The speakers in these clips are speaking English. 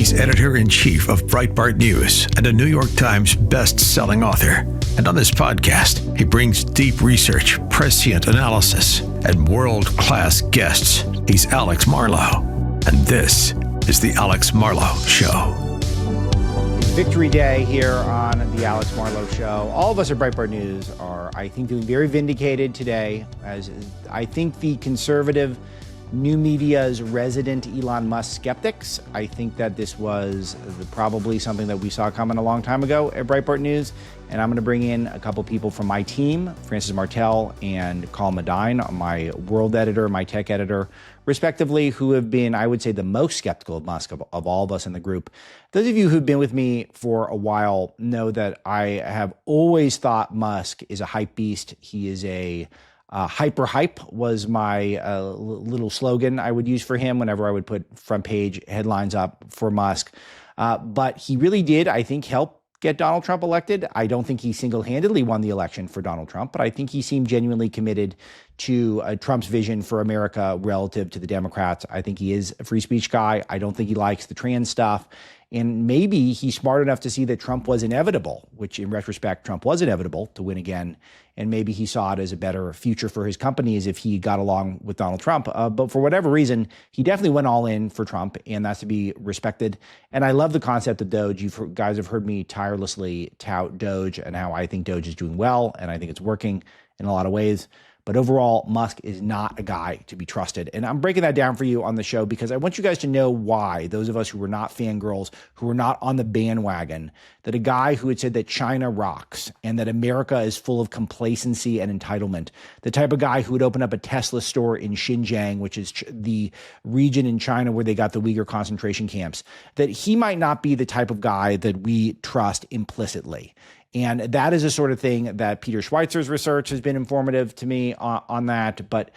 He's editor-in-chief of Breitbart News and a New York Times best-selling author. And on this podcast, he brings deep research, prescient analysis, and world-class guests. He's Alex Marlow, and this is The Alex Marlow Show. Victory Day here on The Alex Marlow Show. All of us at Breitbart News are, I think, feeling very vindicated today, as I think the conservative new media's resident Elon Musk skeptics. I think that this was probably something that we saw coming a long time ago at Breitbart News. And I'm going to bring in a couple people from my team, Francis Martel and Colin, my world editor, my tech editor, respectively, who have been, I would say, the most skeptical of Musk of all of us in the group. Those of you who've been with me for a while know that I have always thought Musk is a hype beast. He is a hype was my little slogan I would use for him whenever I would put front page headlines up for Musk. But he really did, I think, help get Donald Trump elected. I don't think he single-handedly won the election for Donald Trump, but I think he seemed genuinely committed to Trump's vision for America relative to the Democrats. I think he is a free speech guy. I don't think he likes the trans stuff. And maybe he's smart enough to see that Trump was inevitable, which in retrospect, Trump was inevitable to win again. And maybe he saw it as a better future for his company as if he got along with Donald Trump. But for whatever reason, he definitely went all in for Trump, and that's to be respected. And I love the concept of Doge. You guys have heard me tirelessly tout Doge and how I think Doge is doing well, and I think it's working in a lot of ways. But overall, Musk is not a guy to be trusted. And I'm breaking that down for you on the show because I want you guys to know why, those of us who were not fangirls, who were not on the bandwagon, that a guy who had said that China rocks and that America is full of complacency and entitlement, the type of guy who would open up a Tesla store in Xinjiang, which is the region in China where they got the Uyghur concentration camps, that he might not be the type of guy that we trust implicitly. And that is a sort of thing that Peter Schweizer's research has been informative to me on that. But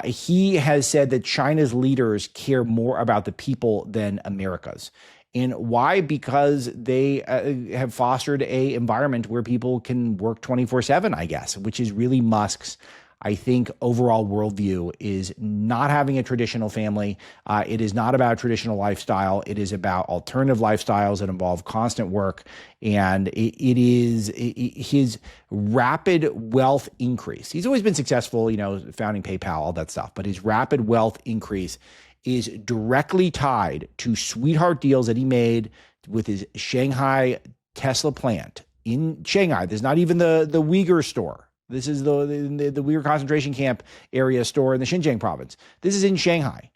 he has said that China's leaders care more about the people than America's. And why? Because they have fostered a environment where people can work 24/7, I guess, which is really Musk's, I think, overall worldview is not having a traditional family. It is not about traditional lifestyle. It is about alternative lifestyles that involve constant work. And it is his rapid wealth increase. He's always been successful, founding PayPal, all that stuff. But his rapid wealth increase is directly tied to sweetheart deals that he made with his Shanghai Tesla plant in Shanghai. There's not even the Uyghur store. This is the Uyghur concentration camp area store in the Xinjiang province. This is in Shanghai.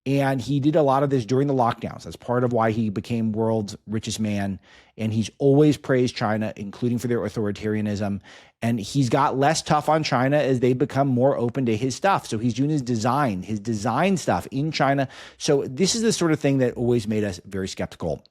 And he did a lot of this during the lockdowns. That's part of why he became world's richest man. And he's always praised China, including for their authoritarianism. And he's got less tough on China as they become more open to his stuff. So he's doing his design stuff in China. So this is the sort of thing that always made us very skeptical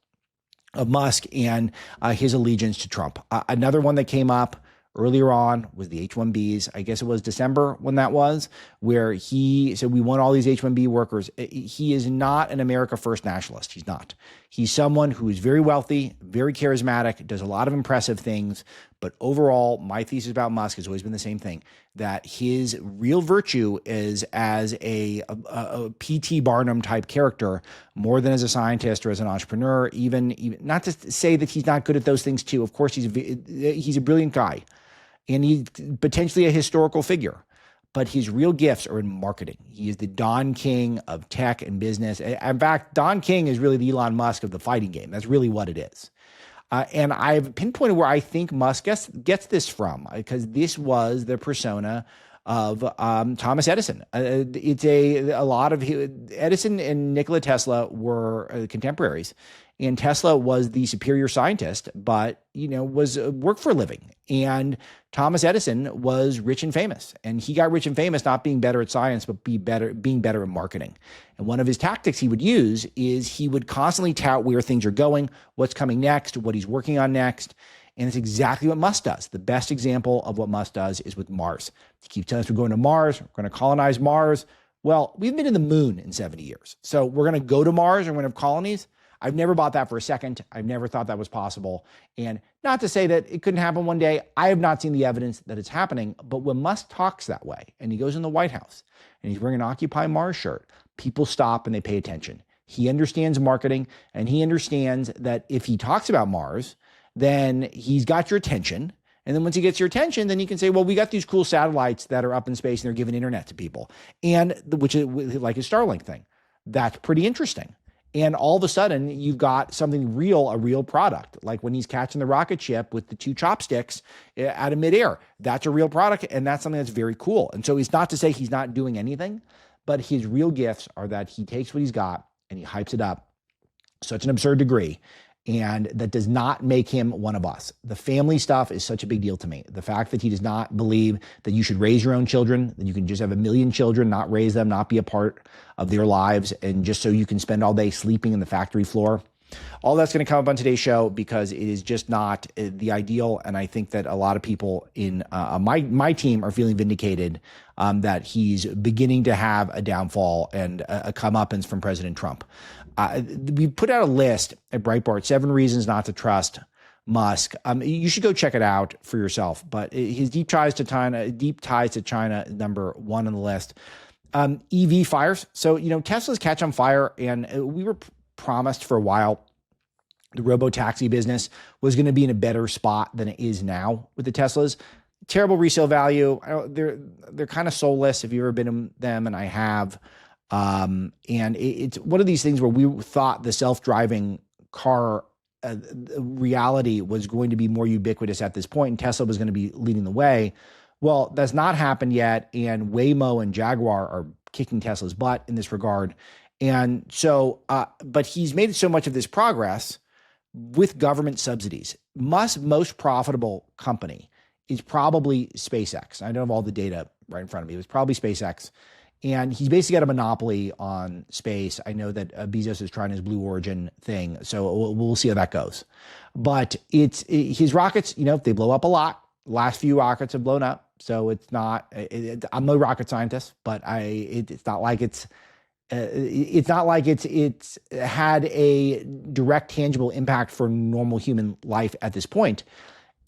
of Musk and his allegiance to Trump. Another one that came up earlier on was the H-1Bs. I guess it was December when that was, where he said, we want all these H-1B workers. He is not an America First nationalist. He's not. He's someone who is very wealthy, very charismatic, does a lot of impressive things. But overall, my thesis about Musk has always been the same thing, that his real virtue is as a P.T. Barnum type character, more than as a scientist or as an entrepreneur, even not to say that he's not good at those things too. Of course, he's a brilliant guy. And he's potentially a historical figure, but his real gifts are in marketing. He is the Don King of tech and business. In fact, Don King is really the Elon Musk of the fighting game. That's really what it is. And I've pinpointed where I think Musk gets this from, because this was the persona of Thomas Edison. It's a lot of Edison and Nikola Tesla were contemporaries. And Tesla was the superior scientist, but, was worked for a living. And Thomas Edison was rich and famous. And he got rich and famous not being better at science, but being better at marketing. And one of his tactics he would use is he would constantly tout where things are going, what's coming next, what he's working on next. And it's exactly what Musk does. The best example of what Musk does is with Mars. He keeps telling us we're going to Mars, we're going to colonize Mars. Well, we've been in the moon in 70 years. So we're going to go to Mars and we're going to have colonies. I've never bought that for a second. I've never thought that was possible. And not to say that it couldn't happen one day. I have not seen the evidence that it's happening. But when Musk talks that way and he goes in the White House and he's wearing an Occupy Mars shirt, people stop and they pay attention. He understands marketing, and he understands that if he talks about Mars, then he's got your attention. And then once he gets your attention, then you can say, well, we got these cool satellites that are up in space and they're giving internet to people. And which is like his Starlink thing. That's pretty interesting. And all of a sudden, you've got something real, a real product, like when he's catching the rocket ship with the two chopsticks out of midair. That's a real product, and that's something that's very cool. And so it's not to say he's not doing anything, but his real gifts are that he takes what he's got and he hypes it up such an absurd degree. And that does not make him one of us. The family stuff is such a big deal to me. The fact that he does not believe that you should raise your own children, that you can just have a million children, not raise them, not be a part of their lives, and just so you can spend all day sleeping in the factory floor. All that's going to come up on today's show because it is just not the ideal. And I think that a lot of people in my team are feeling vindicated that he's beginning to have a downfall and a comeuppance from President Trump. We put out a list at Breitbart, 7 reasons not to trust Musk. You should go check it out for yourself. But his deep ties to China, number 1 on the list. EV fires. So, Tesla's catch on fire, and we were promised for a while the robo-taxi business was going to be in a better spot than it is now with the Teslas. Terrible resale value. They're kind of soulless if you've ever been in them, and I have. And it's one of these things where we thought the self-driving car reality was going to be more ubiquitous at this point, and Tesla was going to be leading the way. Well, that's not happened yet, and Waymo and Jaguar are kicking Tesla's butt in this regard. And so, but he's made so much of this progress with government subsidies. Musk's most profitable company is probably SpaceX. I don't have all the data right in front of me. It was probably SpaceX. And he's basically got a monopoly on space. I know that Bezos is trying his Blue Origin thing, so we'll see how that goes. But his rockets, they blow up a lot. Last few rockets have blown up, so it's not. I'm no rocket scientist, but it's not like it's had a direct, tangible impact for normal human life at this point.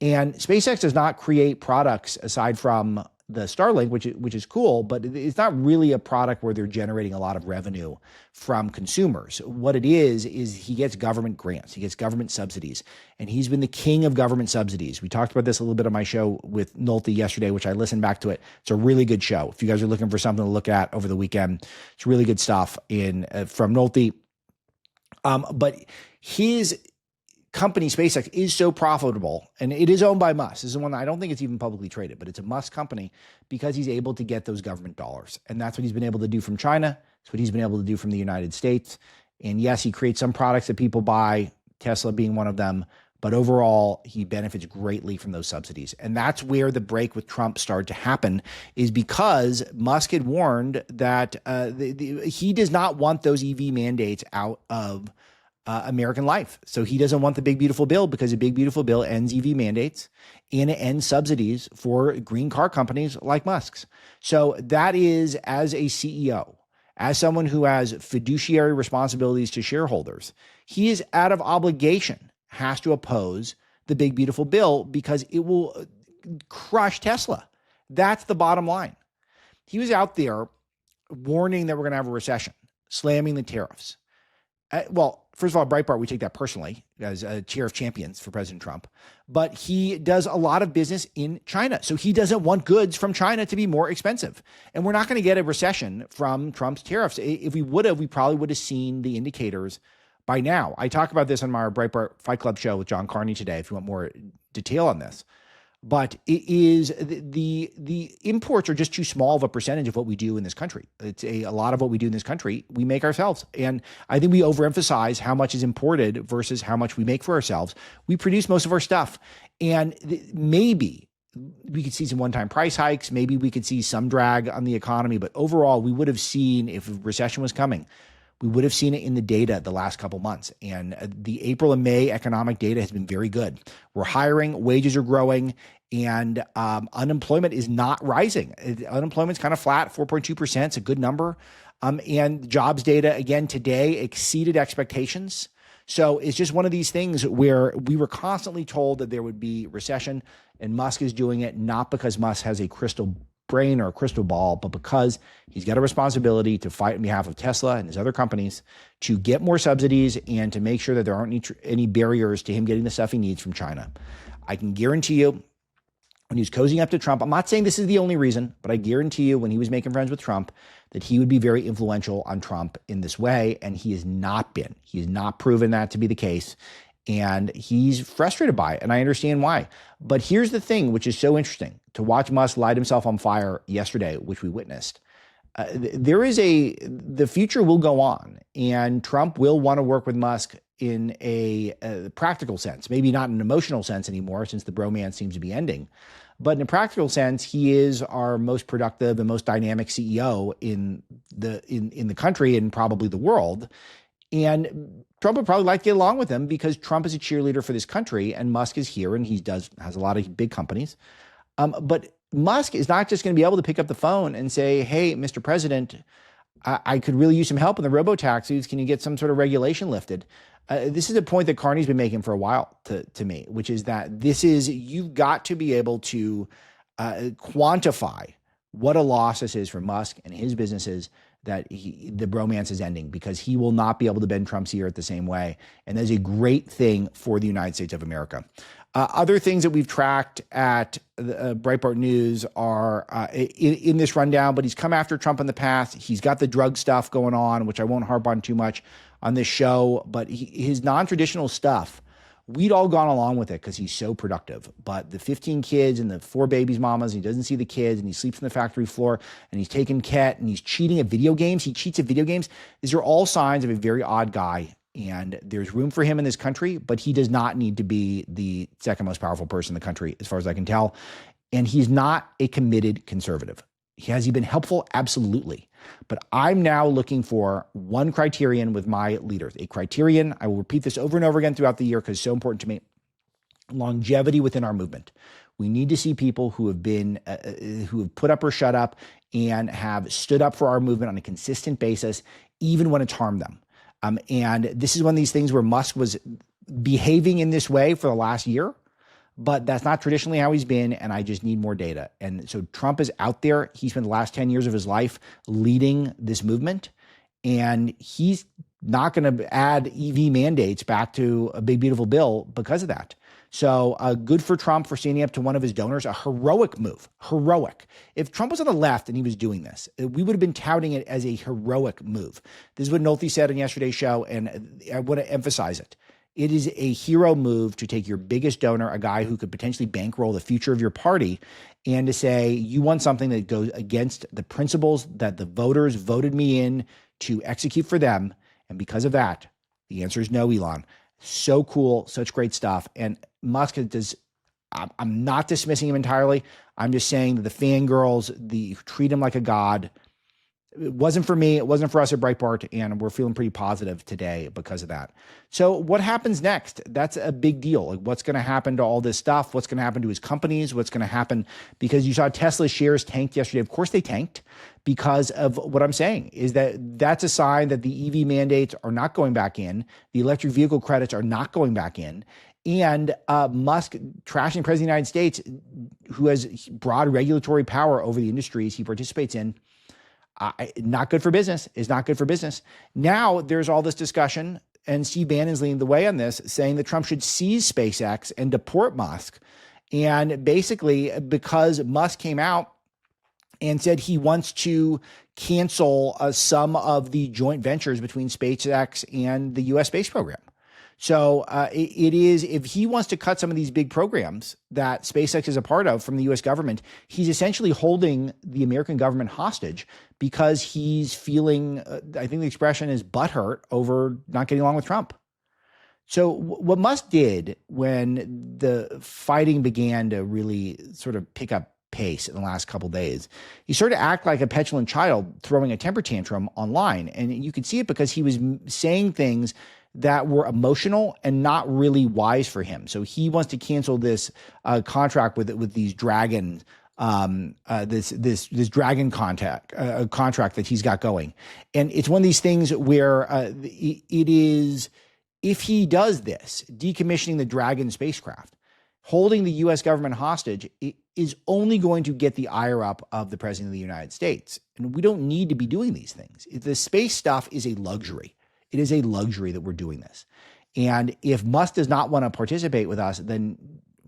And SpaceX does not create products aside from the Starlink, which is cool, but it's not really a product where they're generating a lot of revenue from consumers. What it is he gets government grants, he gets government subsidies, and he's been the king of government subsidies. We talked about this a little bit on my show with Nolte yesterday, which I listened back to it. It's a really good show. If you guys are looking for something to look at over the weekend, it's really good stuff from Nolte. But his company SpaceX is so profitable, and it is owned by Musk. This is one that I don't think it's even publicly traded, but it's a Musk company because he's able to get those government dollars. And that's what he's been able to do from China. It's what he's been able to do from the United States. And yes, he creates some products that people buy, Tesla being one of them, but overall, he benefits greatly from those subsidies. And that's where the break with Trump started to happen, is because Musk had warned that he does not want those EV mandates out of American life. So he doesn't want the big, beautiful bill, because the big, beautiful bill ends EV mandates and it ends subsidies for green car companies like Musk's. So that is, as a CEO, as someone who has fiduciary responsibilities to shareholders, he is out of obligation, has to oppose the big, beautiful bill because it will crush Tesla. That's the bottom line. He was out there warning that we're going to have a recession, slamming the tariffs. Well, first of all, Breitbart, we take that personally as a chair of champions for President Trump, but he does a lot of business in China. So he doesn't want goods from China to be more expensive. And we're not going to get a recession from Trump's tariffs. If we would have, we probably would have seen the indicators by now. I talk about this on my Breitbart Fight Club show with John Carney today, if you want more detail on this. But it is the imports are just too small of a percentage of what we do in this country. It's a lot of what we do in this country we make ourselves. And I think we overemphasize how much is imported versus how much we make for ourselves. We produce most of our stuff. And maybe we could see some one-time price hikes. Maybe we could see some drag on the economy. But overall, we would have seen, if a recession was coming, we would have seen it in the data the last couple months. And the April and May economic data has been very good. We're hiring, wages are growing, and unemployment is not rising. Unemployment's kind of flat, 4.2%. It's a good number. And jobs data, again, today exceeded expectations. So it's just one of these things where we were constantly told that there would be recession, and Musk is doing it not because Musk has a crystal brain or a crystal ball, but because he's got a responsibility to fight on behalf of Tesla and his other companies to get more subsidies and to make sure that there aren't any barriers to him getting the stuff he needs from China. I can guarantee you, when he was cozying up to Trump, I'm not saying this is the only reason, but I guarantee you when he was making friends with Trump, that he would be very influential on Trump in this way. And he has not been. He has not proven that to be the case. And he's frustrated by it. And I understand why. But here's the thing, which is so interesting to watch Musk light himself on fire yesterday, which we witnessed. The future will go on, and Trump will want to work with Musk in a practical sense, maybe not an emotional sense anymore, since the bromance seems to be ending. But in a practical sense, he is our most productive and most dynamic CEO in the country and probably the world. And Trump would probably like to get along with him because Trump is a cheerleader for this country, and Musk is here, and has a lot of big companies. But Musk is not just going to be able to pick up the phone and say, "Hey, Mr. President, I could really use some help in the robo-taxis. Can you get some sort of regulation lifted?" This is a point that Carney's been making for a while to me, which is that you've got to be able to quantify what a loss this is for Musk and his businesses, that the bromance is ending, because he will not be able to bend Trump's ear at the same way. And that's a great thing for the United States of America. Other things that we've tracked at Breitbart News are in this rundown, but he's come after Trump in the past. He's got the drug stuff going on, which I won't harp on too much on this show, but his non-traditional stuff, we'd all gone along with it because he's so productive. But the 15 kids and the 4 babies mamas, and he doesn't see the kids, and he sleeps on the factory floor, and he's taking ket, and he's cheating at video games. He cheats at video games. These are all signs of a very odd guy. And there's room for him in this country, but he does not need to be the second most powerful person in the country, as far as I can tell. And he's not a committed conservative. Has he been helpful? Absolutely. But I'm now looking for one criterion with my leaders. A criterion, I will repeat this over and over again throughout the year because it's so important to me: longevity within our movement. We need to see people who have put up or shut up and have stood up for our movement on a consistent basis, even when it's harmed them. And this is one of these things where Musk was behaving in this way for the last year, but that's not traditionally how he's been, and I just need more data. And so Trump is out there. He spent the last 10 years of his life leading this movement, and he's not going to add EV mandates back to a big, beautiful bill because of that. So good for Trump for standing up to one of his donors, a heroic move, heroic. If Trump was on the left and he was doing this, we would have been touting it as a heroic move. This is what Nolte said on yesterday's show, and I want to emphasize it. It is a hero move to take your biggest donor, a guy who could potentially bankroll the future of your party, and to say, you want something that goes against the principles that the voters voted me in to execute for them. And because of that, the answer is no, Elon. So cool, such great stuff. And Musk I'm not dismissing him entirely. I'm just saying that the fangirls, treat him like a god. It wasn't for me. It wasn't for us at Breitbart, and we're feeling pretty positive today because of that. So what happens next? That's a big deal. Like, what's going to happen to all this stuff? What's going to happen to his companies? What's going to happen? Because you saw Tesla shares tanked yesterday. Of course they tanked because of what I'm saying is that's a sign that the EV mandates are not going back in. The electric vehicle credits are not going back in. And Musk trashing the president of the United States, who has broad regulatory power over the industries he participates in, not good for business, is not good for business. Now there's all this discussion, and Steve Bannon's leading the way on this, saying that Trump should seize SpaceX and deport Musk. And basically, because Musk came out and said he wants to cancel some of the joint ventures between SpaceX and the U.S. space program. So it is, if he wants to cut some of these big programs that SpaceX is a part of from the U.S. government, he's essentially holding the American government hostage because he's feeling, I think the expression is butthurt over not getting along with Trump. So what Musk did when the fighting began to really sort of pick up pace in the last couple of days, he started to act like a petulant child throwing a temper tantrum online. And you could see it because he was saying things that were emotional and not really wise for him. So he wants to cancel this contract with these dragon, this dragon contract that he's got going. And it's one of these things where it is, if he does this, decommissioning the Dragon spacecraft, holding the U.S. government hostage, is only going to get the ire up of the president of the United States. And we don't need to be doing these things. The space stuff is a luxury. It is a luxury that we're doing this. And if Musk does not want to participate with us, then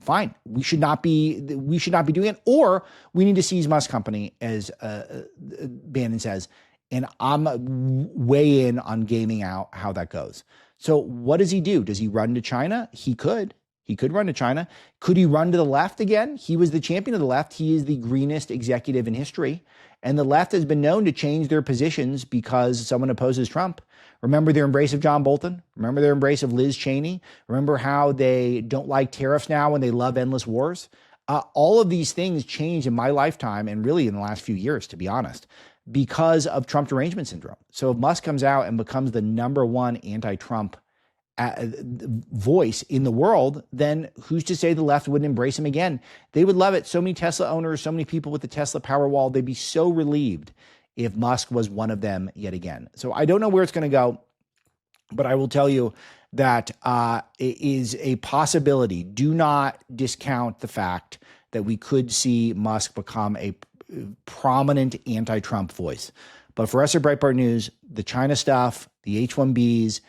fine. We should not be doing it, or we need to seize Musk company, as Bannon says. And I'm way in on gaming out how that goes. So what does he do? Does he run to China? He could. He could run to China. Could he run to the left again? He was the champion of the left. He is the greenest executive in history. And the left has been known to change their positions because someone opposes Trump. Remember their embrace of John Bolton? Remember their embrace of Liz Cheney? Remember how they don't like tariffs now and they love endless wars? All of these things changed in my lifetime and really in the last few years, to be honest, because of Trump derangement syndrome. So if Musk comes out and becomes the number one anti-Trump voice in the world, then who's to say the left wouldn't embrace him again? They would love it. So many Tesla owners, so many people with the Tesla Powerwall, they'd be so relieved if Musk was one of them yet again. So I don't know where it's going to go, but I will tell you that it is a possibility. Do not discount the fact that we could see Musk become a prominent anti-Trump voice. But for us at Breitbart News, the China stuff, the H-1Bs,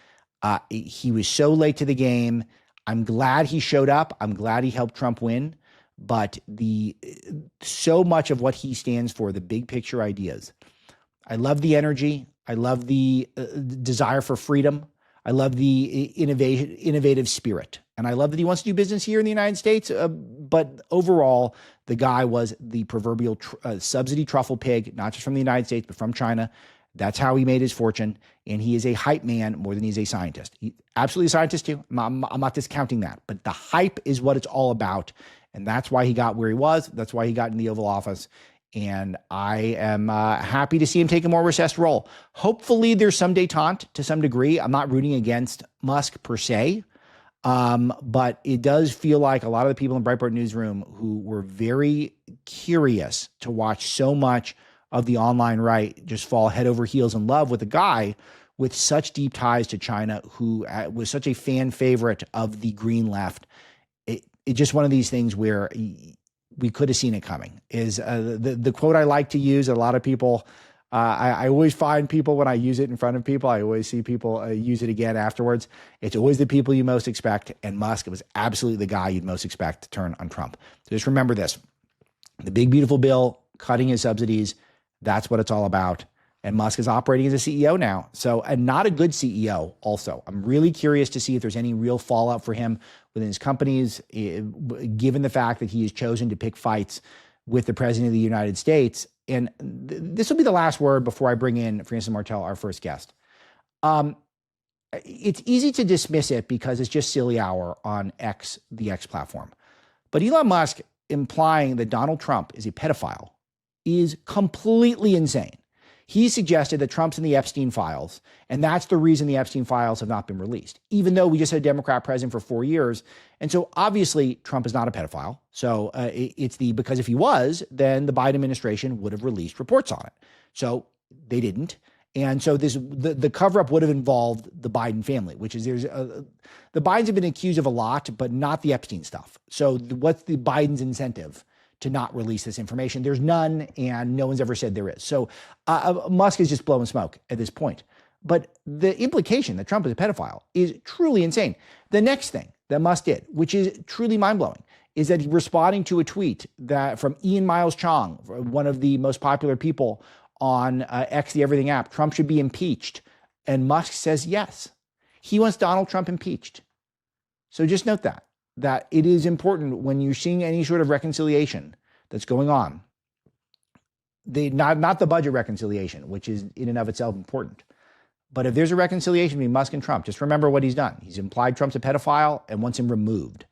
he was so late to the game. I'm glad he showed up. I'm glad he helped Trump win. But so much of what he stands for, the big picture ideas, I love the energy. I love the desire for freedom. I love the innovative spirit. And I love that he wants to do business here in the United States. But overall, the guy was the proverbial subsidy truffle pig, not just from the United States, but from China. That's how he made his fortune. And he is a hype man more than he's a scientist. He's absolutely a scientist too. I'm not discounting that. But the hype is what it's all about. And that's why he got where he was. That's why he got in the Oval Office. And I am happy to see him take a more recessed role. Hopefully there's some detente to some degree. I'm not rooting against Musk per se. But it does feel like a lot of the people in Breitbart Newsroom who were very curious to watch so much of the online right just fall head over heels in love with a guy with such deep ties to China, who was such a fan favorite of the green left. It's just one of these things where we could have seen it coming. Is the quote I like to use. A lot of people, I always find people when I use it in front of people, I always see people use it again afterwards. It's always the people you most expect. And Musk was absolutely the guy you'd most expect to turn on Trump. So just remember this: the big beautiful bill, cutting his subsidies. That's what it's all about. And Musk is operating as a CEO now. So, and not a good CEO also. I'm really curious to see if there's any real fallout for him within his companies, given the fact that he has chosen to pick fights with the president of the United States. And this will be the last word before I bring in Francis Martel, our first guest. It's easy to dismiss it because it's just silly hour on X, the X platform. But Elon Musk implying that Donald Trump is a pedophile is completely insane. He suggested that Trump's in the Epstein files, and that's the reason the Epstein files have not been released, even though we just had a Democrat president for 4 years. And so obviously Trump is not a pedophile. So because if he was, then the Biden administration would have released reports on it. So they didn't. And so the cover-up would have involved the Biden family, which is the Bidens have been accused of a lot, but not the Epstein stuff. So what's the Biden's incentive to not release this information? There's none, and no one's ever said there is. So Musk is just blowing smoke at this point. But the implication that Trump is a pedophile is truly insane. The next thing that Musk did, which is truly mind-blowing, is that he responding to a tweet that from Ian Miles Chong, one of the most popular people on X, the Everything app, Trump should be impeached. And Musk says yes. He wants Donald Trump impeached. So just note that it is important when you're seeing any sort of reconciliation that's going on, not the budget reconciliation, which is in and of itself important. But if there's a reconciliation between Musk and Trump, just remember what he's done. He's implied Trump's a pedophile and wants him removed.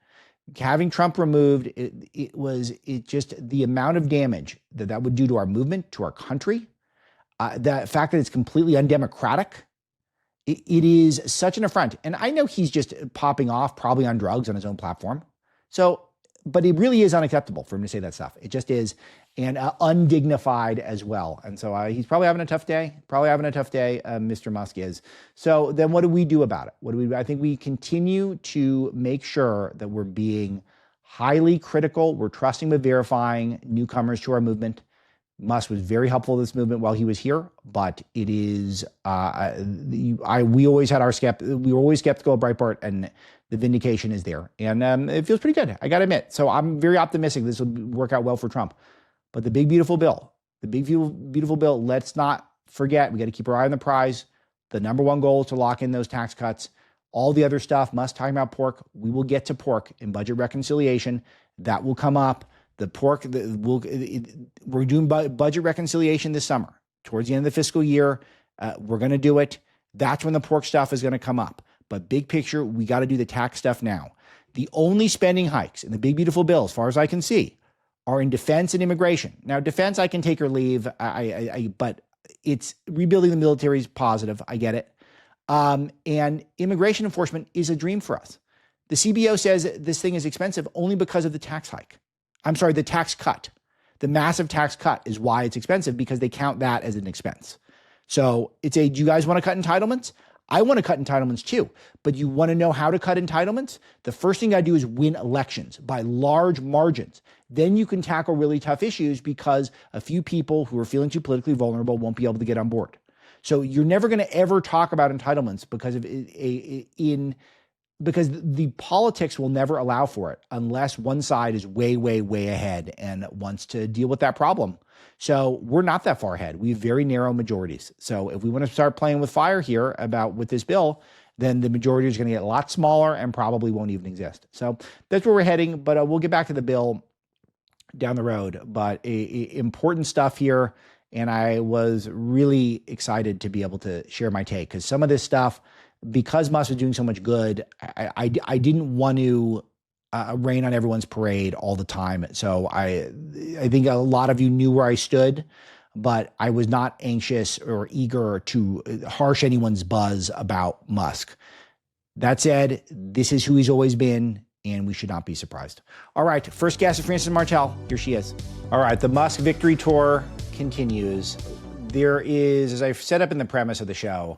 Having Trump removed, it just the amount of damage that would do to our movement, to our country, the fact that it's completely undemocratic. It is such an affront. And I know he's just popping off, probably on drugs on his own platform. So, but it really is unacceptable for him to say that stuff. It just is, and undignified as well. And so he's probably having a tough day. Mr. Musk is. So then what do we do about it? I think we continue to make sure that we're being highly critical. We're trusting but verifying newcomers to our movement. Musk was very helpful to this movement while he was here, but it is we always had we were always skeptical of Breitbart, and the vindication is there, and it feels pretty good, I got to admit. So I'm very optimistic this will work out well for Trump. But the big beautiful bill, let's not forget, we got to keep our eye on the prize. The number one goal is to lock in those tax cuts. All the other stuff, Musk talking about pork, we will get to pork in budget reconciliation. That will come up. The pork, we're doing budget reconciliation this summer. Towards the end of the fiscal year, we're going to do it. That's when the pork stuff is going to come up. But big picture, we got to do the tax stuff now. The only spending hikes in the big, beautiful bill, as far as I can see, are in defense and immigration. Now, defense, I can take or leave, but it's rebuilding the military is positive. I get it. And immigration enforcement is a dream for us. The CBO says this thing is expensive only because of the tax hike. I'm sorry, the tax cut. The massive tax cut is why it's expensive, because they count that as an expense. So do you guys want to cut entitlements? I want to cut entitlements too, but you want to know how to cut entitlements? The first thing I do is win elections by large margins. Then you can tackle really tough issues, because a few people who are feeling too politically vulnerable won't be able to get on board. So you're never going to ever talk about entitlements because the politics will never allow for it unless one side is way, way, way ahead and wants to deal with that problem. So we're not that far ahead. We have very narrow majorities. So if we want to start playing with fire here with this bill, then the majority is going to get a lot smaller and probably won't even exist. So that's where we're heading. But we'll get back to the bill down the road. But important stuff here. And I was really excited to be able to share my take, because some of this stuff, because Musk was doing so much good, I didn't want to rain on everyone's parade all the time. So I think a lot of you knew where I stood, but I was not anxious or eager to harsh anyone's buzz about Musk. That said, this is who he's always been, and we should not be surprised. All right, first guest is Frances Martel. Here she is. All right, the Musk victory tour continues. There is, as I've set up in the premise of the show,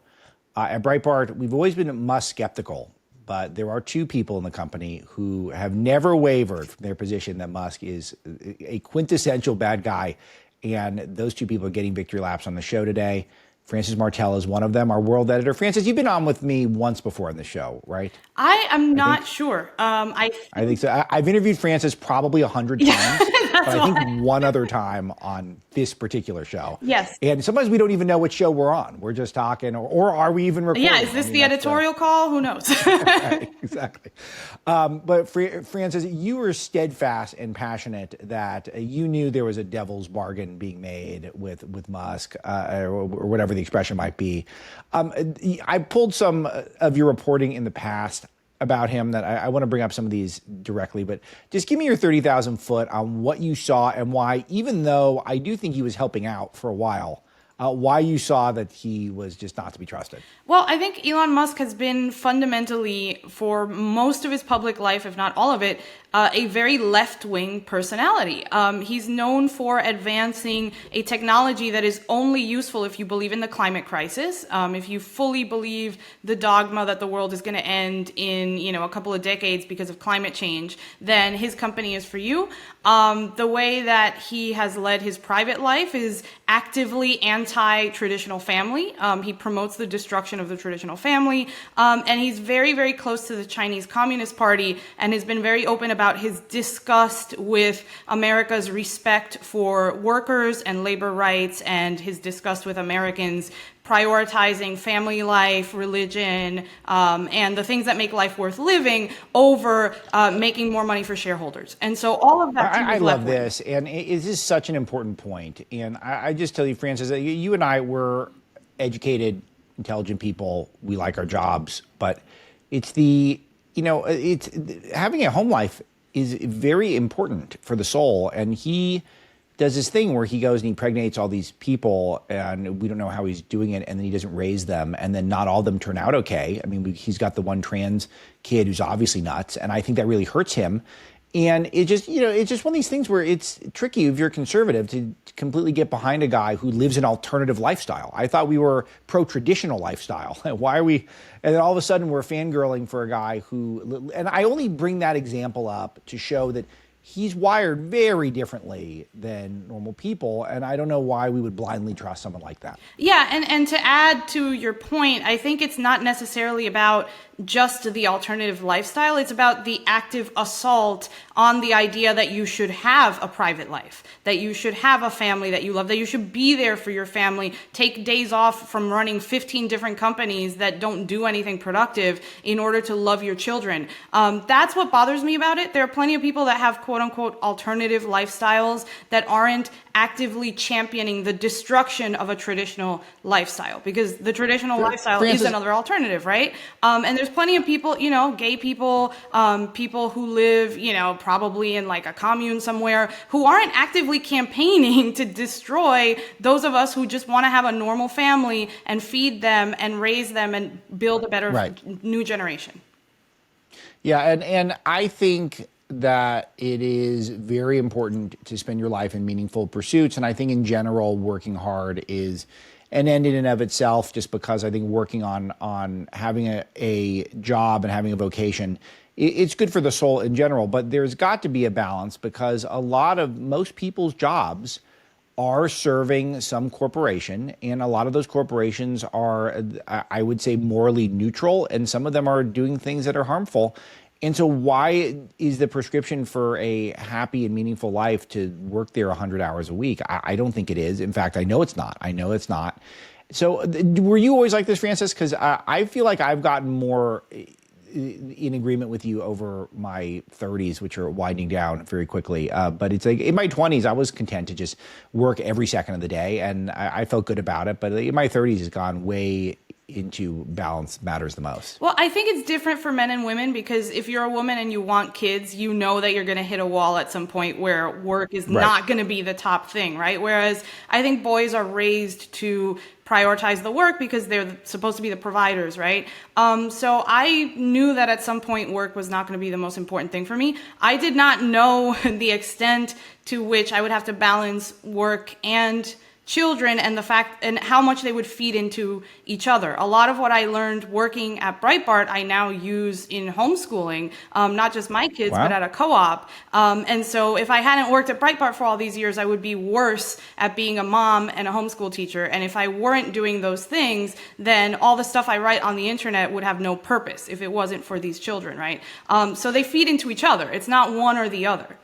at Breitbart, we've always been Musk skeptical, but there are two people in the company who have never wavered from their position that Musk is a quintessential bad guy, and those two people are getting victory laps on the show today. Frances Martel is one of them, our world editor. Frances, you've been on with me once before on the show, right? I am not sure. I think so. I've interviewed Frances probably 100 times, but I think one other time on this particular show. Yes. And sometimes we don't even know which show we're on. We're just talking, or are we even recording? Yeah, is this the editorial call? Who knows? Right, exactly. But Frances, you were steadfast and passionate that you knew there was a devil's bargain being made with Musk, or whatever the expression might be. I pulled some of your reporting in the past about him that I want to bring up some of these directly, but just give me your 30,000 foot on what you saw and why, even though I do think he was helping out for a while, why you saw that he was just not to be trusted. Well, I think Elon Musk has been fundamentally, for most of his public life, if not all of it, a very left-wing personality. He's known for advancing a technology that is only useful if you believe in the climate crisis. If you fully believe the dogma that the world is going to end in, a couple of decades because of climate change, then his company is for you. The way that he has led his private life is actively anti-traditional family. He promotes the destruction of the traditional family. And he's very, very close to the Chinese Communist Party and has been very open about his disgust with America's respect for workers and labor rights, and his disgust with Americans prioritizing family life, religion, and the things that make life worth living over making more money for shareholders. And so all of that. I love this, and it is such an important point. And I just tell you, Frances, that you and I were educated, intelligent people. We like our jobs, but it's it's having a home life is very important for the soul. And he does this thing where he goes and he impregnates all these people, and we don't know how he's doing it, and then he doesn't raise them, and then not all of them turn out okay. I mean, he's got the one trans kid who's obviously nuts, and I think that really hurts him. And it's just one of these things where it's tricky if you're conservative to completely get behind a guy who lives an alternative lifestyle. I thought we were pro-traditional lifestyle. Why are we? And then all of a sudden we're fangirling for a guy who, and I only bring that example up to show that he's wired very differently than normal people, and I don't know why we would blindly trust someone like that. Yeah, and to add to your point, I think it's not necessarily about just the alternative lifestyle. It's about the active assault on the idea that you should have a private life, that you should have a family that you love, that you should be there for your family, take days off from running 15 different companies that don't do anything productive in order to love your children. That's what bothers me about it. There are plenty of people that have quote unquote alternative lifestyles that aren't actively championing the destruction of a traditional lifestyle, because the traditional lifestyle is another alternative, right? And there's plenty of people, gay people, people who live, probably in like a commune somewhere, who aren't actively campaigning to destroy those of us who just want to have a normal family and feed them and raise them and build a better new generation. Yeah, and I think that it is very important to spend your life in meaningful pursuits. And I think in general, working hard is an end in and of itself, just because I think working on having a job and having a vocation, it's good for the soul in general. But there's got to be a balance, because most people's jobs are serving some corporation, and a lot of those corporations are, I would say, morally neutral, and some of them are doing things that are harmful. And so why is the prescription for a happy and meaningful life to work there 100 hours a week? I don't think it is. In fact, I know it's not. So were you always like this, Francis? Because I feel like I've gotten more in agreement with you over my 30s, which are winding down very quickly. But it's like in my 20s, I was content to just work every second of the day, and I felt good about it. But in my 30s, it's gone way into balance matters the most. Well, I think it's different for men and women, because if you're a woman and you want kids, you know that you're going to hit a wall at some point where work is not going to be the top thing, right? Whereas I think boys are raised to prioritize the work because they're supposed to be the providers, right? So I knew that at some point work was not going to be the most important thing for me. I did not know the extent to which I would have to balance work and children and the fact and how much they would feed into each other. A lot of what I learned working at Breitbart, I now use in homeschooling, not just my kids, but at a co-op. And so if I hadn't worked at Breitbart for all these years, I would be worse at being a mom and a homeschool teacher. And if I weren't doing those things, then all the stuff I write on the internet would have no purpose if it wasn't for these children, right? So they feed into each other. It's not one or the other.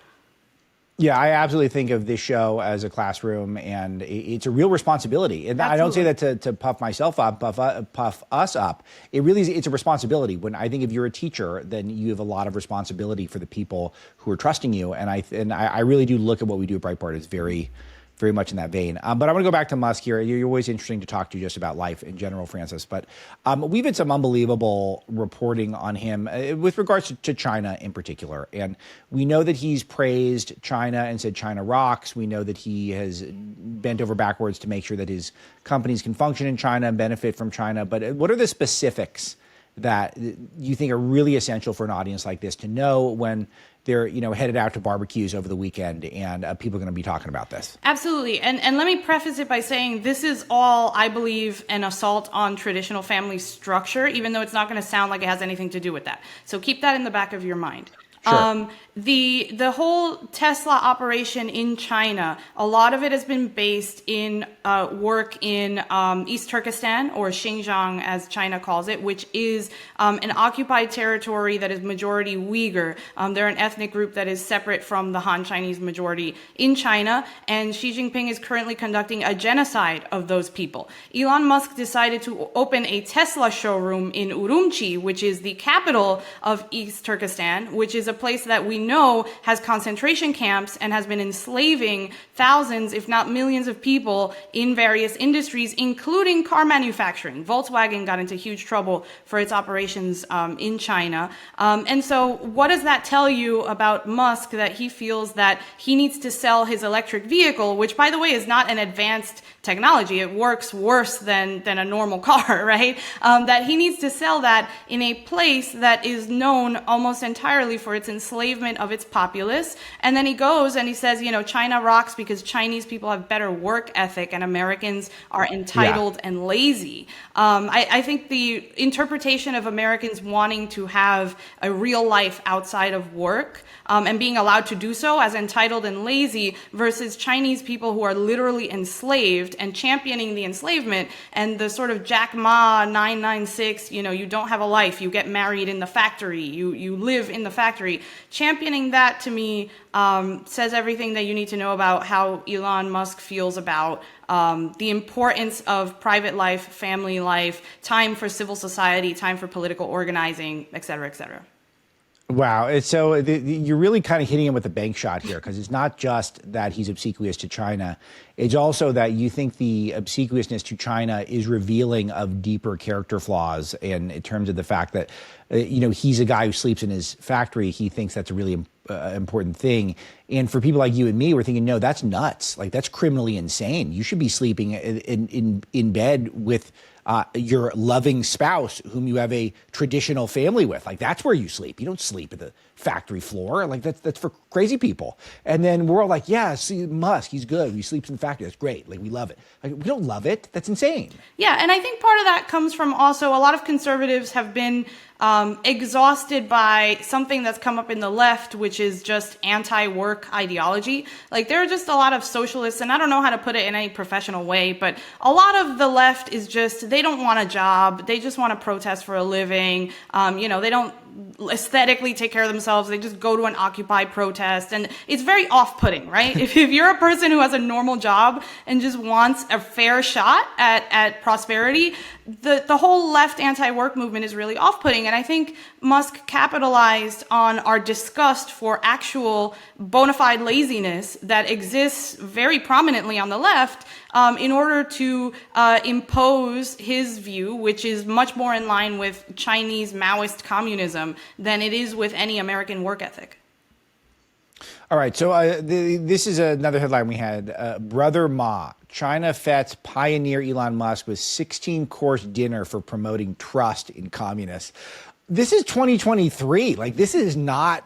Yeah, I absolutely think of this show as a classroom, and it's a real responsibility. And Absolutely. I don't say that to puff myself up, puff us up. It really is, it's a responsibility. When I think if you're a teacher, then you have a lot of responsibility for the people who are trusting you. And I really do look at what we do at Breitbart as very, very much in that vein. But I want to go back to Musk here. You're always interesting to talk to just about life in general, Francis. But we've had some unbelievable reporting on him with regards to China in particular. And we know that he's praised China and said China rocks. We know that he has bent over backwards to make sure that his companies can function in China and benefit from China. But what are the specifics that you think are really essential for an audience like this to know when they're headed out to barbecues over the weekend and people are going to be talking about this? Absolutely. And let me preface it by saying this is all, I believe, an assault on traditional family structure, even though it's not going to sound like it has anything to do with that. So keep that in the back of your mind. Sure. The whole Tesla operation in China, a lot of it has been based in work in East Turkestan, or Xinjiang as China calls it, which is an occupied territory that is majority Uyghur. They're an ethnic group that is separate from the Han Chinese majority in China, and Xi Jinping is currently conducting a genocide of those people. Elon Musk decided to open a Tesla showroom in Urumqi, which is the capital of East Turkestan, which is a place that we know has concentration camps and has been enslaving thousands, if not millions of people in various industries, including car manufacturing. Volkswagen got into huge trouble for its operations in China. And so what does that tell you about Musk, that he feels that he needs to sell his electric vehicle, which, by the way, is not an advanced technology. It works worse than a normal car, right? That he needs to sell that in a place that is known almost entirely for its its enslavement of its populace. And then he goes and he says, China rocks because Chinese people have better work ethic and Americans are entitled and lazy. I think the interpretation of Americans wanting to have a real life outside of work and being allowed to do so as entitled and lazy versus Chinese people who are literally enslaved and championing the enslavement and the sort of Jack Ma 996, you don't have a life, you get married in the factory, you live in the factory. Championing that to me says everything that you need to know about how Elon Musk feels about the importance of private life, family life, time for civil society, time for political organizing, et cetera, et cetera. Wow. So you're really kind of hitting him with a bank shot here, because it's not just that he's obsequious to China. It's also that you think the obsequiousness to China is revealing of deeper character flaws, and in terms of the fact that, he's a guy who sleeps in his factory. He thinks that's a really important thing. And for people like you and me, we're thinking, no, that's nuts. Like, that's criminally insane. You should be sleeping in bed with your loving spouse whom you have a traditional family with. Like, that's where you sleep. You don't sleep at the factory floor. Like, that's for crazy people. And then we're all like, yeah, see, Musk, he's good. He sleeps in the factory. That's great. Like, we love it. Like, we don't love it. That's insane. Yeah, and I think part of that comes from also a lot of conservatives have been exhausted by something that's come up in the left, which is just anti-work ideology. Like, there are just a lot of socialists, and I don't know how to put it in any professional way, but a lot of the left is just, they don't want a job. They just want to protest for a living. They don't aesthetically take care of themselves. They just go to an Occupy protest, and it's very off-putting, right? If you're a person who has a normal job and just wants a fair shot at prosperity, the whole left anti-work movement is really off-putting. And I think Musk capitalized on our disgust for actual bona fide laziness that exists very prominently on the left in order to impose his view, which is much more in line with Chinese Maoist communism than it is with any American work ethic. All right, so this is another headline we had. Brother Ma, China fets pioneer Elon Musk with 16-course dinner for promoting trust in communists. This is 2023. Like, this is not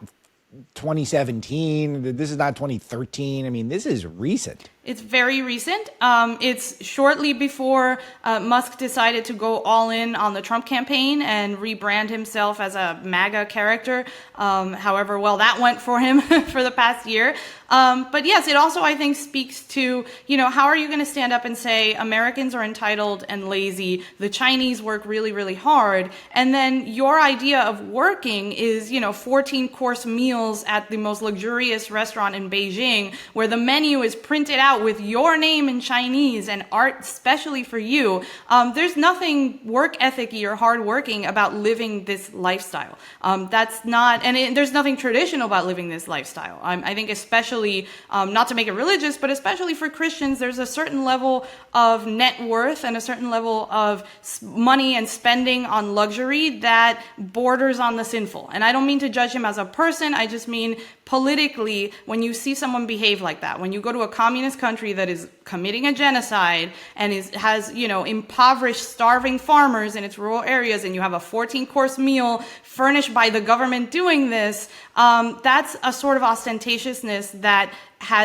2017. This is not 2013. I mean, this is recent. It's very recent. It's shortly before Musk decided to go all in on the Trump campaign and rebrand himself as a MAGA character. However well that went for him for the past year. But yes, it also, I think, speaks to, how are you going to stand up and say Americans are entitled and lazy, the Chinese work really, really hard, and then your idea of working is, 14-course meals at the most luxurious restaurant in Beijing, where the menu is printed out with your name in Chinese and art specially for you. There's nothing work ethic-y or hardworking about living this lifestyle. That's not, and there's nothing traditional about living this lifestyle. I think especially, not to make it religious, but especially for Christians, there's a certain level of net worth and a certain level of money and spending on luxury that borders on the sinful. And I don't mean to judge him as a person, I just mean politically, when you see someone behave like that, when you go to a communist country that is committing a genocide and has impoverished, starving farmers in its rural areas, and you have a 14-course meal furnished by the government doing this, that's a sort of ostentatiousness that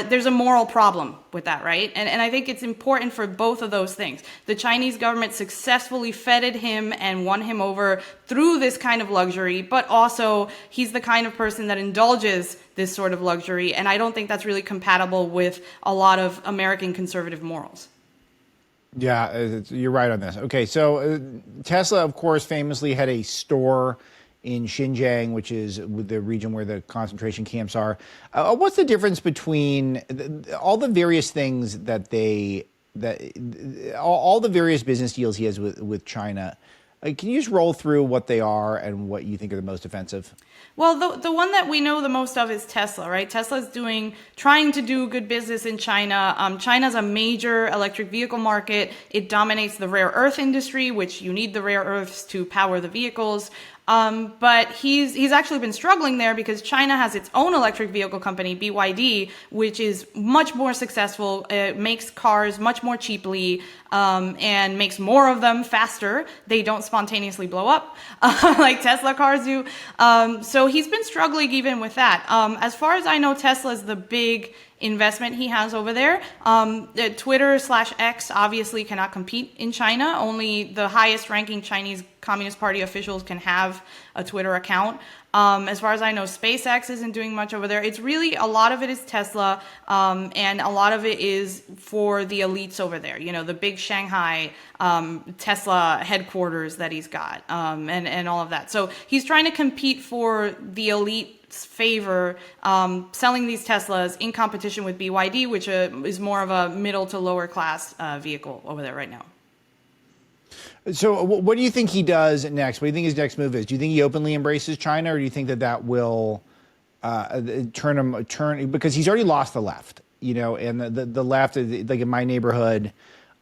there's a moral problem with that, right? And I think it's important for both of those things. The Chinese government successfully feted him and won him over through this kind of luxury, but also he's the kind of person that indulges this sort of luxury, and I don't think that's really compatible with a lot of American conservative morals. Yeah, you're right on this. Okay, so Tesla, of course, famously had a store in Xinjiang, which is the region where the concentration camps are. What's the difference between all the various things all the various business deals he has with China? Can you just roll through what they are and what you think are the most offensive? Well, the one that we know the most of is Tesla, right? Tesla's trying to do good business in China. China's a major electric vehicle market. It dominates the rare earth industry, which you need the rare earths to power the vehicles. But he's actually been struggling there because China has its own electric vehicle company, BYD, which is much more successful. It makes cars much more cheaply, and makes more of them faster. They don't spontaneously blow up like Tesla cars do. So he's been struggling even with that. As far as I know, Tesla is the big investment he has over there. Twitter/X obviously cannot compete in China. Only the highest ranking Chinese Communist Party officials can have a Twitter account. As far as I know, SpaceX isn't doing much over there. It's really, a lot of it is Tesla, and a lot of it is for the elites over there. You know, the big Shanghai Tesla headquarters that he's got, and all of that. So he's trying to compete for the elite favor, selling these Teslas in competition with BYD, which is more of a middle to lower class vehicle over there right now. So what do you think he does next? What do you think his next move is? Do you think he openly embraces China, or do you think that will turn because he's already lost the left, you know, and the left, like in my neighborhood,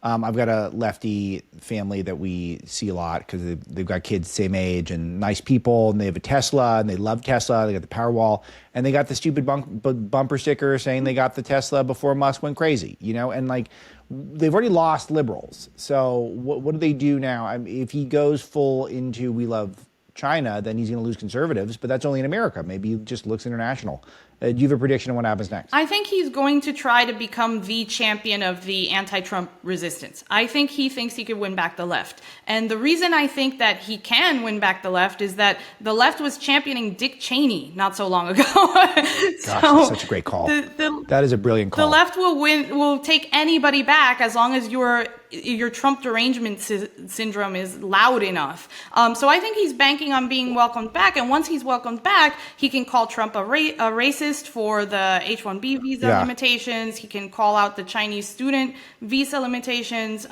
I've got a lefty family that we see a lot because they've got kids the same age and nice people, and they have a Tesla and they love Tesla. They got the Powerwall, and they got the stupid bumper sticker saying they got the Tesla before Musk went crazy, you know, and like they've already lost liberals. So what do they do now? I mean, if he goes full into we love China, then he's going to lose conservatives, but that's only in America. Maybe he just looks international. Do you have a prediction on what happens next? I think he's going to try to become the champion of the anti-Trump resistance. I think he thinks he could win back the left. And the reason I think that he can win back the left is that the left was championing Dick Cheney not so long ago. Gosh, that's such a great call. That is a brilliant call. The left will take anybody back as long as your Trump derangement syndrome is loud enough. So I think he's banking on being welcomed back. And once he's welcomed back, he can call Trump a racist for the H-1B visa limitations. He can call out the Chinese student visa limitations.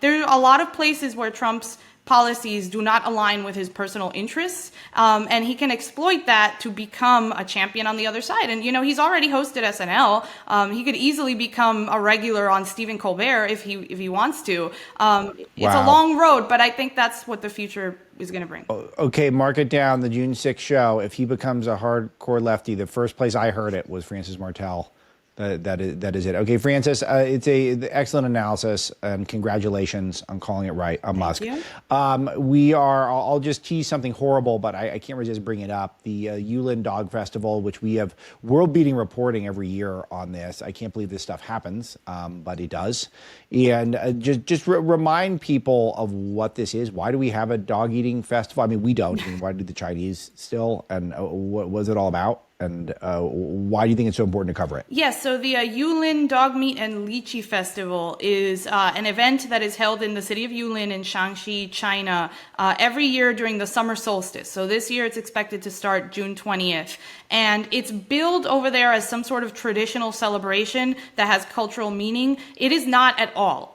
There are a lot of places where Trump's policies do not align with his personal interests, and he can exploit that to become a champion on the other side. And, you know, he's already hosted SNL. He could easily become a regular on Stephen Colbert if he wants to. It's a long road, but I think that's what the future is going to bring. Okay, mark it down, the June 6th show. If he becomes a hardcore lefty, the first place I heard it was Francis Martel. That is it. Okay, Francis, it's a excellent analysis, and congratulations on calling it right on Musk. I'll just tease something horrible, but I can't resist bringing it up. The Yulin Dog Festival, which we have world-beating reporting every year on this. I can't believe this stuff happens, but it does. And just remind people of what this is. Why do we have a dog-eating festival? I mean, we don't. I mean, why do the Chinese still? And what was it all about? And why do you think it's so important to cover it? Yes, so the Yulin Dog Meat and Lychee Festival is an event that is held in the city of Yulin in Shaanxi, China, every year during the summer solstice. So this year it's expected to start June 20th. And it's billed over there as some sort of traditional celebration that has cultural meaning. It is not at all.